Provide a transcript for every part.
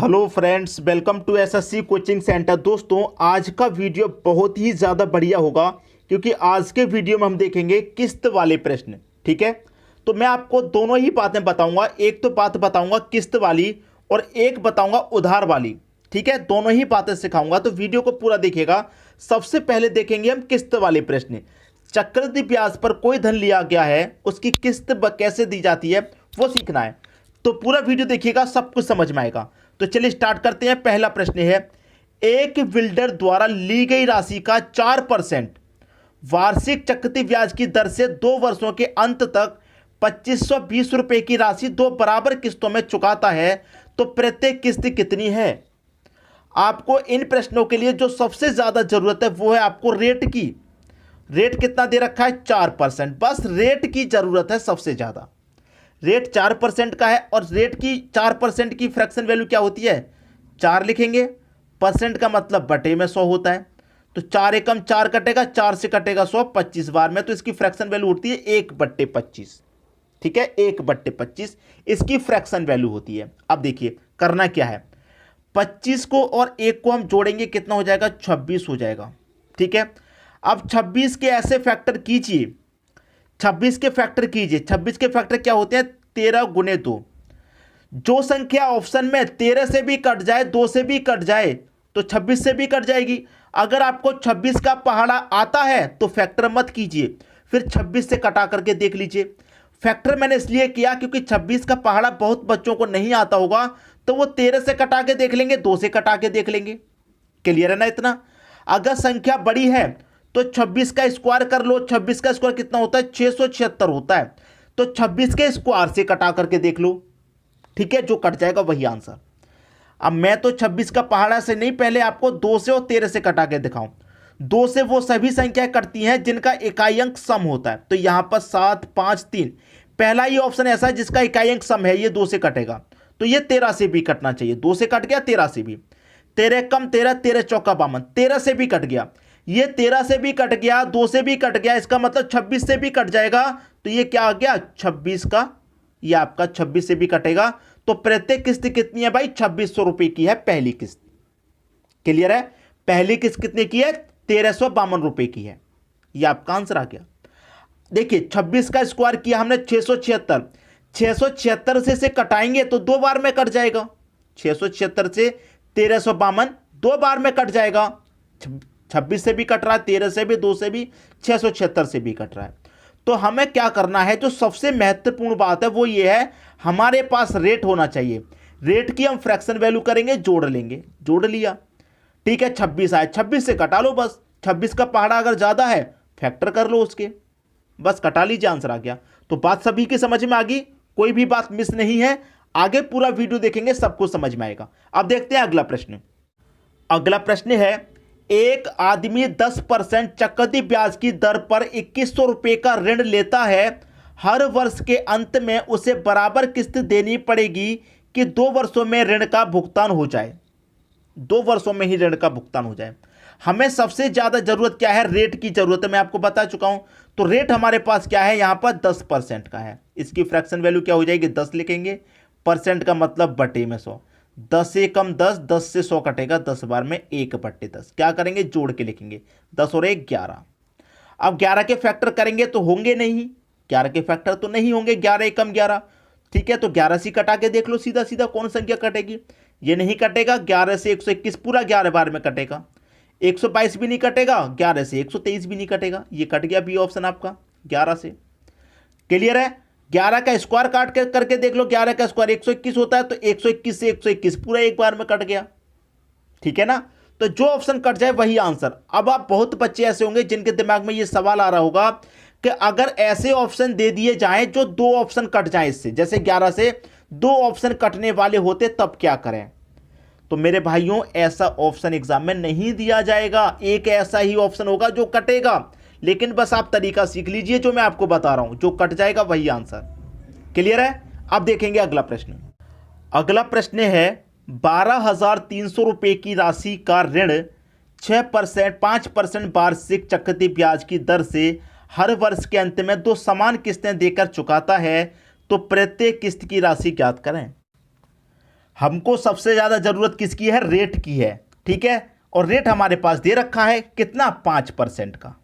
Hello friends, welcome to SSC coaching centre. दोस्तों, आज का वीडियो बहुत ही ज़्यादा बढ़िया होगा क्योंकि आज के वीडियो में हम देखेंगे किस्त वाले प्रश्न। ठीक है, तो मैं आपको दोनों ही बातें बताऊंगा। एक तो बात बताऊंगा किस्त वाली और एक बताऊंगा उधार वाली। ठीक है, दोनों ही बातें सिखाऊंगा, तो वीडियो को पूरा देखिएगा। सबसे पहले देखेंगे हम किस्त वाले प्रश्न। चक्रवृद्धि ब्याज पर कोई धन लिया गया है, उसकी किस्त कैसे दी जाती है वो सीखना है। तो पूरा वीडियो देखिएगा, सब कुछ समझ में आएगा। तो चलिए स्टार्ट करते हैं। पहला प्रश्न है, एक बिल्डर द्वारा ली गई राशि का 4% वार्षिक चक्रवृद्धि ब्याज की दर से 2 वर्षों के अंत तक 2520 रुपए की राशि 2 बराबर किस्तों में चुकाता है, तो प्रत्येक किस्त कितनी है। आपको इन प्रश्नों के लिए जो सबसे ज्यादा जरूरत है वो है आपको रेट की। रेट कितना दे रखा है? 4%। बस रेट की जरूरत है सबसे ज्यादा। रेट 4% का है और रेट की 4% की फ्रैक्शन वैल्यू क्या होती है? 4 लिखेंगे। परसेंट का मतलब बटे में 100 होता है, तो 4 एकम 4 कटेगा, 4 से कटेगा 100 25 बार में, तो इसकी फ्रैक्शन वैल्यू होती है 1/25। ठीक है, 1/25 इसकी फ्रैक्शन वैल्यू होती है। अब देखिए करना क्या है, 25 को और 1 को हम जोड़ेंगे, कितना हो जाएगा? 26 हो जाएगा। ठीक है, अब 26 के ऐसे फैक्टर कीजिए, 26 के फैक्टर कीजिए। 26 के फैक्टर क्या होते हैं? 13 गुने 2। जो संख्या ऑप्शन में 13 से भी कट जाए, 2 से भी कट जाए, तो 26 से भी कट जाएगी। अगर आपको 26 का पहाड़ा आता है तो फैक्टर मत कीजिए, फिर 26 से कटा करके देख लीजिए। फैक्टर मैंने इसलिए किया क्योंकि 26 का पहाड़ा बहुत बच्चों को नहीं आता होगा, तो वो 13 से कटा के देख लेंगे, 2 से कटा के देख लेंगे। क्लियर है ना इतना? अगर संख्या बड़ी है तो 26 का स्क्वायर कर लो। 26 का स्क्वायर कितना होता है? 676 होता है, तो 26 के स्क्वायर से कटा करके देख लो। ठीक है, जो कट जाएगा वही आंसर। अब मैं तो 26 का पहाड़ा से नहीं, पहले आपको 2 से और 13 से कटा के दिखाऊं। 2 से वो सभी संख्याएं कटती हैं जिनका इकाई अंक सम होता है, तो यहां पर 7 5 3 पहला ही ऑप्शन ऐसा है जिसका इकाई अंक सम है, ये 2 से कटेगा, तो ये 13 से भी कटना चाहिए। 2 से कट गया, 13 से भी। 13 कम 13, 13 चौका 52, 13 से भी कट गया, ये 13 से भी कट गया, 2 से भी कट गया, इसका मतलब 26 से भी कट जाएगा, तो ये क्या आ गया? 26 का, ये आपका 26 से भी कटेगा। तो प्रत्येक किस्त कितनी है भाई? 2600 रुपए की है पहली किस्त। क्लियर है? पहली किस्त कितने की है? 1352 रुपए की है। ये आपका आंसर आ गया। देखिए 26 का स्क्वायर किया हमने 676, 676 से कटाएंगे तो 2 बार में कट जाएगा। 676 से 1352 2 बार में कट जाएगा। 26 से भी कट रहा है, 13 से भी, 2 से भी, 676 से भी कट रहा है। तो हमें क्या करना है, जो सबसे महत्वपूर्ण बात है वो ये है, हमारे पास रेट होना चाहिए। रेट की हम फ्रैक्शन वैल्यू करेंगे, जोड़ लेंगे। जोड़ लिया, ठीक है, 26 आए, 26 से कटा लो बस। 26 का पहाड़ा अगर ज्यादा है फैक्टर कर लो उसके, बस कटा लीजिए, आंसर आ गया। तो बात सभी की समझ में आ गई, कोई भी बात मिस नहीं है। आगे पूरा वीडियो देखेंगे, सब कुछ समझ में आएगा। अब देखते हैं अगला प्रश्न। अगला प्रश्न है, एक आदमी 10% चक्रवृद्धि ब्याज की दर पर 2100 रुपए का ऋण लेता है। हर वर्ष के अंत में उसे बराबर किस्त देनी पड़ेगी कि 2 वर्षों में ऋण का भुगतान हो जाए। 2 वर्षों में ही ऋण का भुगतान हो जाए। हमें सबसे ज्यादा जरूरत क्या है? रेट की जरूरत है, मैं आपको बता चुका हूं। तो रेट हमारे पास क्या है? यहां पर 10% का है। इसकी फ्रैक्शन वैल्यू क्या हो जाएगी? 10 लिखेंगे। परसेंट का मतलब बटे में 100। 10 से कम 10, 10 से 100 कटेगा, 10 बार में 1/10। क्या करेंगे? जोड़ के लिखेंगे, 10 और 1 11। अब 11 के फैक्टर करेंगे तो होंगे नहीं, 11 के फैक्टर तो नहीं होंगे, 11 एकम 11। ठीक है, तो 11 से कटा के देख लो सीधा सीधा कौन संख्या कटेगी। ये नहीं कटेगा, 11 से 121 पूरा 11 बार में कटेगा। 122 भी नहीं कटेगा, 11 से 123 भी नहीं कटेगा, ये कट गया बी ऑप्शन आपका 11 से। क्लियर है? 11 का स्क्वायर काट के करके देख लो, 11 का स्क्वायर 121 होता है, तो 121 से 121 पूरा एक बार में कट गया। ठीक है ना? तो जो ऑप्शन कट जाए वही आंसर। अब आप बहुत बच्चे ऐसे होंगे जिनके दिमाग में ये सवाल आ रहा होगा कि अगर ऐसे ऑप्शन दे दिए जाएं जो 2 ऑप्शन कट जाएं इससे, जैसे 11 से 2 ऑप्शन कटने वाले होते, तब क्या करें? तो मेरे भाइयों, ऐसा ऑप्शन एग्जाम में नहीं दिया जाएगा। एक ऐसा ही ऑप्शन होगा जो कटेगा, लेकिन बस आप तरीका सीख लीजिए जो मैं आपको बता रहा हूं, जो कट जाएगा वही आंसर। क्लियर है? अब देखेंगे अगला प्रश्न। अगला प्रश्न है, 12,300 रुपए की राशि का ऋण 6% 5% वार्षिक चक्रवृद्धि ब्याज की दर से हर वर्ष के अंत में 2 समान किस्तें देकर चुकाता है, तो प्रत्येक किस्त की राशि ज्ञात करें। हमको सबसे ज़्यादा ज़रूरत किसकी है? रेट की है, ठीक है। और रेट हमारे पास दे रखा है कितना? 5% का।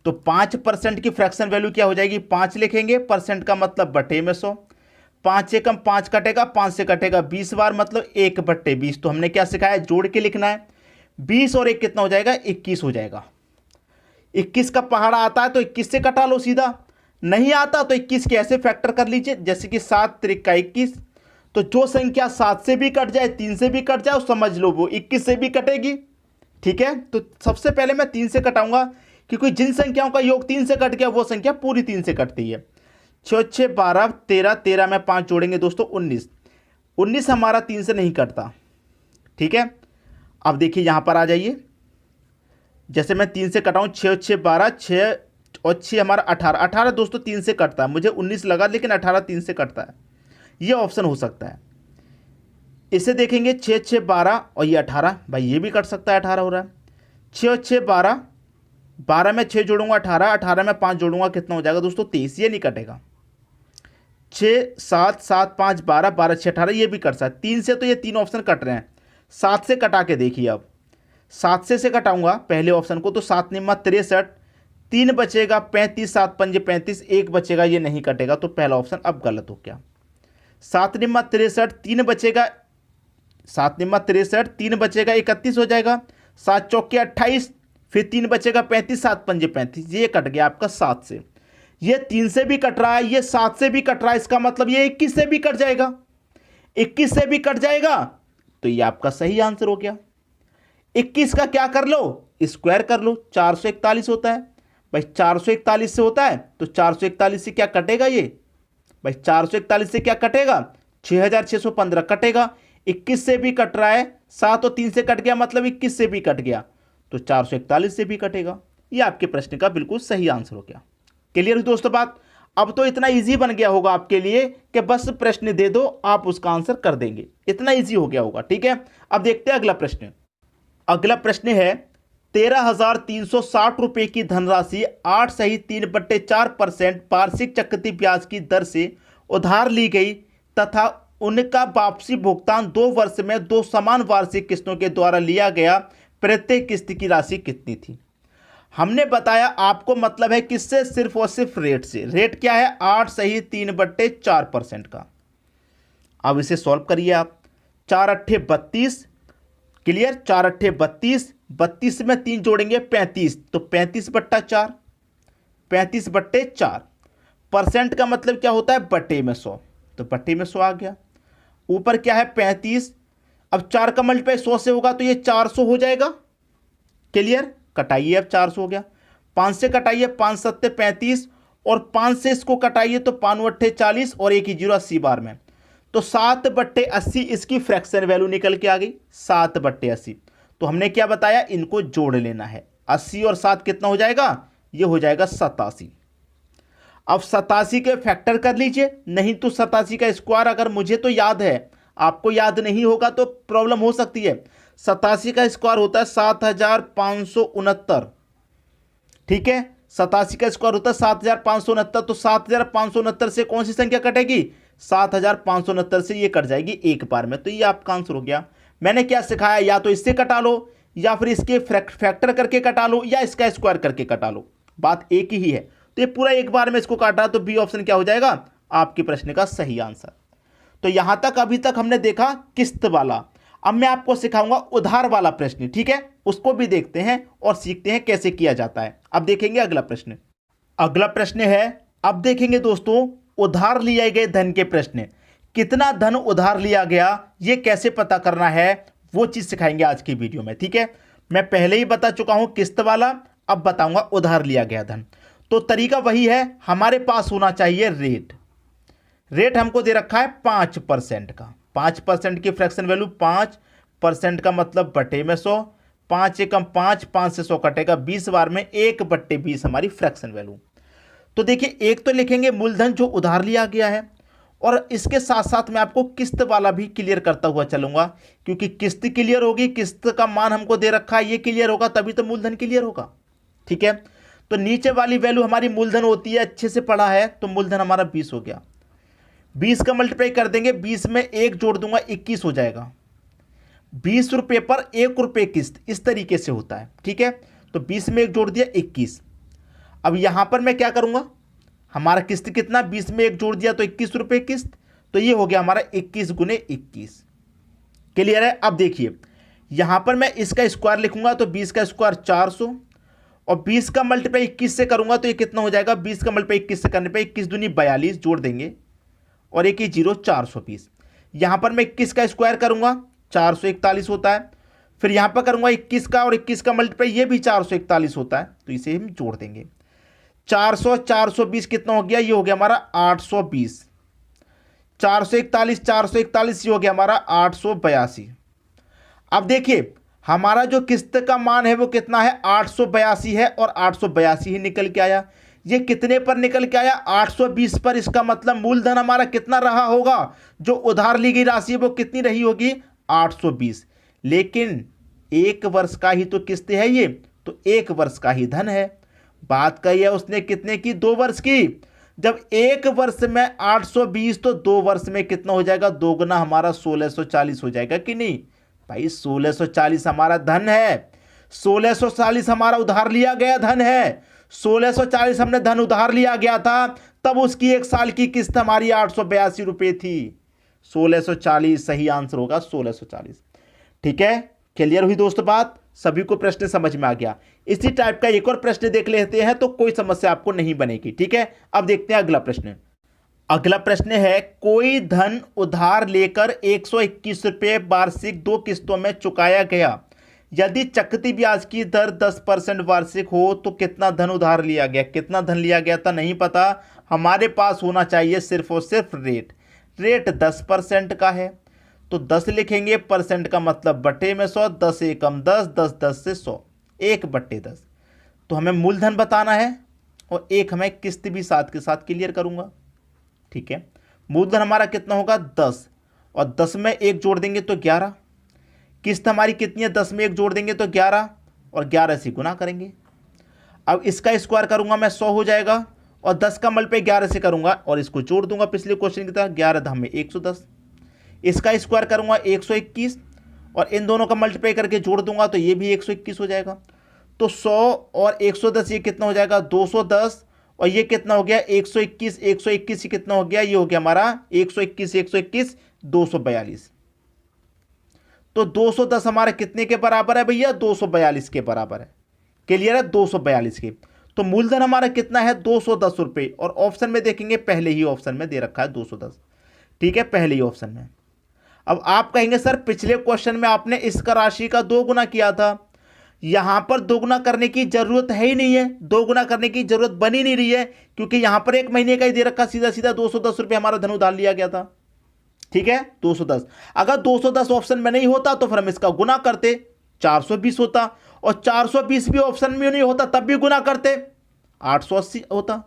तो 5% की फ्रैक्शन वैल्यू क्या हो जाएगी? 5 लिखेंगे, परसेंट का मतलब बटे में 100। 5 से कम 5 कटेगा, 5 से कटेगा 20 बार, मतलब 1/20। तो हमने क्या सिखाया? जोड़ के लिखना है। 20 और 1 कितना हो जाएगा? 21 हो जाएगा। 21 का पहाड़ा आता है तो 21 से कटा लो सीधा, नहीं आता तो 21 के ऐसे फैक्टर कर लीजिए, जैसे कि 7 त्रिक का 21। तो जो संख्या 7 से भी कट जाए, 3 से भी कट जाए, समझ लो वो 21 से भी कटेगी, ठीक है। तो सबसे पहले मैं 3 से कटाऊंगा, क्योंकि जिन संख्याओं का योग 3 से कट गया वो संख्या पूरी 3 से कटती है। 6 6 12 13, 13 में 5 जोड़ेंगे दोस्तों 19। 19 हमारा 3 से नहीं कटता, ठीक है। अब देखिए यहां पर आ जाइए, जैसे मैं 3 से कटाऊं, 6 6 12, 6 और 6 हमारा 18। 18 दोस्तों 3 से कटता है, मुझे 19 लगा लेकिन 18 3 से कटता है, ये ऑप्शन हो सकता है। इसे देखेंगे 6 6 12 और ये 18, भाई ये भी कट सकता है, 18 हो रहा है। 6 6 12, 12 में 6 जोड़ूंगा 18, 18 में 5 जोड़ूंगा कितना हो जाएगा दोस्तों? 23, ये नहीं कटेगा। 6 7 7 5 12, 12 6 18, ये भी कट सकता है। 3 से तो ये 3 ऑप्शन कट रहे हैं। 7 से कटा के देखिए, अब 7 से कटाऊंगा पहले ऑप्शन को, तो 7 निम्मा 63, 3 बचेगा 35, 7 पंजे 35, 1 बचेगा, ये नहीं कटेगा, तो पहला ऑप्शन अब गलत हो गया। 7 निम्मा 63, 3 बचेगा, 7 निम्मा 63, 3 बचेगा 31 हो जाएगा। 7 चौके 28, फिर 3 बचेगा 35, 7 पंजे 35, ये कट गया आपका 7 से। ये 3 से भी कट रहा है, ये 7 से भी कट रहा है, इसका मतलब ये 21 से भी कट जाएगा। 21 से भी कट जाएगा, तो ये आपका सही आंसर हो गया। 21 का क्या कर लो? स्क्वायर कर लो, 441 होता है भाई। 441 से होता है, तो 441 से क्या कटेगा ये भाई? 441 से क्या कटेगा? 6615 कटेगा। 21 से भी कट रहा है, 7 और 3 से कट गया, मतलब 21 से भी कट गया, तो 441 से भी कटेगा। ये आपके प्रश्न का बिल्कुल सही आंसर हो गया। क्लियर दोस्तों बात? अब तो इतना इजी बन गया होगा आपके लिए कि बस प्रश्न दे दो, आप उसका आंसर कर देंगे, इतना इजी हो गया होगा, ठीक है। अब देखते हैं अगला प्रश्न। अगला प्रश्न है 13,360 रुपए की धनराशि 8 सही 3/4% वार्षिक चक्रवृद्धि ब्याज की दर से उधार ली गई तथा उनका वापसी भुगतान 2 वर्ष में 2 समान वार्षिक किस्तों के द्वारा लिया गया। प्रत्येक किस्त की राशि कितनी थी? हमने बताया आपको मतलब है किससे? सिर्फ और सिर्फ रेट से। रेट क्या है? 8 सही 3/4% का। अब इसे सॉल्व करिए आप। 4 अट्ठे 32, क्लियर। 4 अट्ठे 32, 32 में 3 जोड़ेंगे 35, तो 35/4, 35/4। परसेंट का मतलब क्या होता है? बटे में 100, तो बटे में 100 आ गया। ऊपर क्या है? 35। अब 4 का मल्टीप्लाई 100 से होगा तो ये 400 हो जाएगा, क्लियर। कटाइए, अब 400 हो गया। 5 से कटाइए, 5 सत्ते 35, और 5 से इसको कटाइए तो 5 अट्ठे 40, और 1 ही 0 80 बार में, तो 7/80 इसकी फ्रैक्शन वैल्यू निकल के आ गई, 7/80। तो हमने क्या बताया? इनको जोड़ लेना है। 80 और 7 कितना हो जाएगा? ये हो जाएगा 87। अब 87 के फैक्टर कर लीजिए, नहीं तो 87 का स्क्वायर, अगर मुझे तो याद है, आपको याद नहीं होगा तो प्रॉब्लम हो सकती है। 87 का स्क्वायर होता है 7569, ठीक है। 87 का स्क्वायर होता है 7569, तो 7569 से कौन सी संख्या कटेगी? 7569 से ये कट जाएगी एक बार में, तो ये आपका आंसर हो गया। मैंने क्या सिखाया? या तो इससे कटा लो, या फिर इसके फैक्टर करके कटा लो, या इसका स्क्वायर करके कटा लो, बात एक ही है। तो ये पूरा एक बार में इसको काटा, तो बी ऑप्शन क्या हो जाएगा? आपके प्रश्न का सही आंसर। तो यहां तक अभी तक हमने देखा किस्त वाला। अब मैं आपको सिखाऊंगा उधार वाला प्रश्न, ठीक है। उसको भी देखते हैं और सीखते हैं कैसे किया जाता है। अब देखेंगे अगला प्रश्न। अगला प्रश्न है, अब देखेंगे दोस्तों उधार लिए गए धन के प्रश्न। कितना धन उधार लिया गया, ये कैसे पता करना है, वो चीज सिखाएंगे आज की वीडियो में, ठीक है। मैं पहले ही बता चुका हूं किस्त वाला, अब बताऊंगा उधार लिया गया धन। तो तरीका वही है, हमारे पास होना चाहिए रेट। रेट हमको दे रखा है 5% का। 5% की फ्रैक्शन वैल्यू 5% का मतलब बटे में 100। 5 एकम 5, 5 से 100 कटेगा 20 बार में, 1/20 हमारी फ्रैक्शन वैल्यू। तो देखिए, एक तो लिखेंगे मूलधन जो उधार लिया गया है, और इसके साथ साथ मैं आपको किस्त वाला भी क्लियर करता हुआ चलूंगा, क्योंकि किस्त क्लियर होगी, किस्त का मान हमको दे रखा है, ये क्लियर होगा तभी तो मूलधन क्लियर होगा, ठीक है। तो नीचे वाली वैल्यू हमारी मूलधन होती है, अच्छे से पढ़ा है, तो मूलधन हमारा 20 हो गया। 20 का मल्टीप्लाई कर देंगे, 20 में 1 जोड़ दूंगा 21 हो जाएगा। 20 रुपये पर 1 रुपये किस्त, इस तरीके से होता है। ठीक है, तो 20 में 1 जोड़ दिया 21। अब यहां पर मैं क्या करूंगा, हमारा किस्त कितना, 20 में 1 जोड़ दिया तो 21 रुपये किस्त, तो ये हो गया हमारा 21 गुने 21। क्लियर है। अब देखिए यहां पर मैं इसका स्क्वायर लिखूंगा तो 20 का स्क्वायर 400 और 20 का मल्टीप्लाई 21 से करूंगा तो ये कितना हो जाएगा, 20 का मल्टीप्लाई 21 से करने पे 21 दूनी 42 जोड़ देंगे और एक ही 0 420। यहां पर मैं 21 का स्क्वायर करूंगा 441 होता है, फिर यहां पर करूंगा 21 का और 21 का मल्टीप्लाई ये भी 441 होता है, तो इसे हम जोड़ देंगे। 400 420 कितना हो गया, ये हो गया हमारा 820। 441 441 ये हो गया हमारा 882। अब देखिए हमारा जो किस्त का मान है वो कितना है, 882 है और 882 ही निकल के आया। ये कितने पर निकल के आया, 820 पर। इसका मतलब मूलधन हमारा कितना रहा होगा, जो उधार ली गई राशि है वो कितनी रही होगी, 820। लेकिन 1 वर्ष का ही तो किस्त है ये, तो 1 वर्ष का ही धन है। बात कही है उसने कितने की, 2 वर्ष की। जब 1 वर्ष में 820 तो 2 वर्ष में कितना हो जाएगा, 2 गुना हमारा 1640 हो जाएगा कि नहीं भाई। 1640 हमारा धन है, 1640 हमारा उधार लिया गया धन है। 1640 हमने धन उधार लिया गया था, तब उसकी 1 साल की किस्त हमारी 882 रुपये थी। 1640 सही आंसर होगा, 1640। ठीक है, क्लियर हुई दोस्तों बात, सभी को प्रश्न समझ में आ गया। इसी टाइप का एक और प्रश्न देख लेते हैं तो कोई समस्या आपको नहीं बनेगी। ठीक है, अब देखते हैं अगला प्रश्न। अगला प्रश्न है, कोई धन उधार लेकर 121 रुपये वार्षिक 2 किस्तों में चुकाया गया। यदि चक्रवृद्धि ब्याज की दर 10% वार्षिक हो तो कितना धन उधार लिया गया। कितना धन लिया गया था नहीं पता, हमारे पास होना चाहिए सिर्फ और सिर्फ रेट 10% का है तो 10 लिखेंगे, परसेंट का मतलब बटे में 100, 10 एकम 10, 10 10 से 100, 1/10। तो हमें मूलधन बताना है और एक हमें किस्त भी साथ के साथ क्लियर करूंगा। ठीक है, मूलधन हमारा कितना होगा 10 और 10 में 1 जोड़ देंगे तो 11। किस्त हमारी कितनी है, 10 में 1 जोड़ देंगे तो 11 और 11 से गुना करेंगे। अब इसका स्क्वायर करूंगा मैं 100 हो जाएगा और 10 का मल्टीप्लाई 11 से करूंगा और इसको जोड़ दूंगा पिछले क्वेश्चन की तरह, 11 धाम में 110। इसका स्क्वायर करूंगा 121 और इन दोनों का मल्टीप्लाई करके जोड़ दूंगा तो ये भी 121 हो जाएगा। तो 100 और 110 ये कितना हो जाएगा, 210 और ये कितना हो गया 121, 121 ये कितना हो गया, ये हो गया हमारा 121 121 242। तो 210 हमारे कितने के बराबर है भैया, 242 के बराबर है। क्लियर है, 242 के। तो मूलधन हमारा कितना है 210 रुपये और ऑप्शन में देखेंगे पहले ही ऑप्शन में दे रखा है 210। ठीक है, पहले ही ऑप्शन में। अब आप कहेंगे सर पिछले क्वेश्चन में आपने इसका राशि का 2 गुना किया था, यहां पर 2 गुना करने की जरूरत है ही नहीं है, 2 गुना करने की जरूरत बनी नहीं रही है क्योंकि यहां पर 1 महीने का ही दे रखा, सीधा सीधा 210 रुपये हमारा धन उधार लिया गया था। ठीक है, 210। अगर 210 ऑप्शन में नहीं होता तो फिर हम इसका गुना करते, 420 होता और 420 भी ऑप्शन में नहीं होता तब भी गुना करते, 880 होता।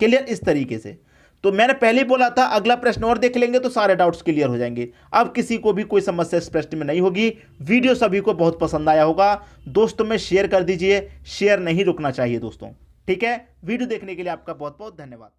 क्लियर, इस तरीके से। तो मैंने पहले ही बोला था अगला प्रश्न और देख लेंगे तो सारे डाउट्स क्लियर हो जाएंगे। अब किसी को भी कोई समस्या इस प्रश्न में नहीं होगी। वीडियो सभी को बहुत पसंद आया होगा, दोस्तों में शेयर कर दीजिए, शेयर नहीं रुकना चाहिए दोस्तों। ठीक है, वीडियो देखने के लिए आपका बहुत बहुत धन्यवाद।